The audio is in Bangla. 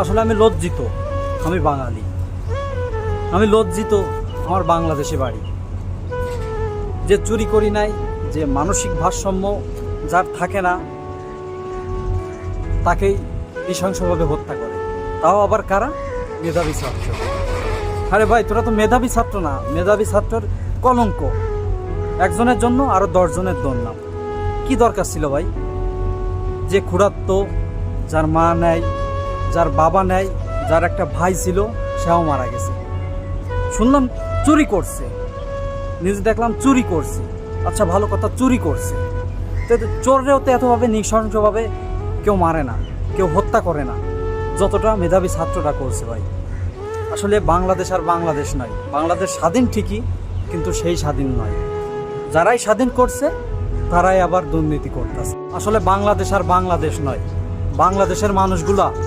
আসলে আমি লজ্জিত, আমি বাঙালি, আমি লজ্জিত। আমার বাংলাদেশে বাড়ি, যে চুরি করি নাই, যে মানসিক ভারসাম্য যার থাকে না, তাকেই নৃশংসভাবে হত্যা করে, তাও আবার কারা? মেধাবী ছাত্র। আরে ভাই, তোরা তো মেধাবী ছাত্র না, মেধাবী ছাত্রের কলঙ্ক। একজনের জন্য আরো 10 জনের দুর্নাম। কি দরকার ছিল ভাই? যে ক্ষুধার্ত, যার মা নেই, যার বাবা নেই, যার একটা ভাই ছিল, সেও মারা গেছে। শুনলাম চুরি করছে, নিজে দেখলাম চুরি করছে। আচ্ছা, ভালো কথা, চুরি করছে। তো চোরেও তো এতভাবে নৃশংসভাবে কেউ মারে না, কেউ হত্যা করে না, যতটা মেধাবী ছাত্রটা করছে ভাই। আসলে বাংলাদেশ আর বাংলাদেশ নয়। বাংলাদেশ স্বাধীন ঠিকই, কিন্তু সেই স্বাধীন নয়। যারাই স্বাধীন করছে তারাই আবার দুর্নীতি করতেছে। আসলে বাংলাদেশ আর বাংলাদেশ নয়। বাংলাদেশের মানুষগুলা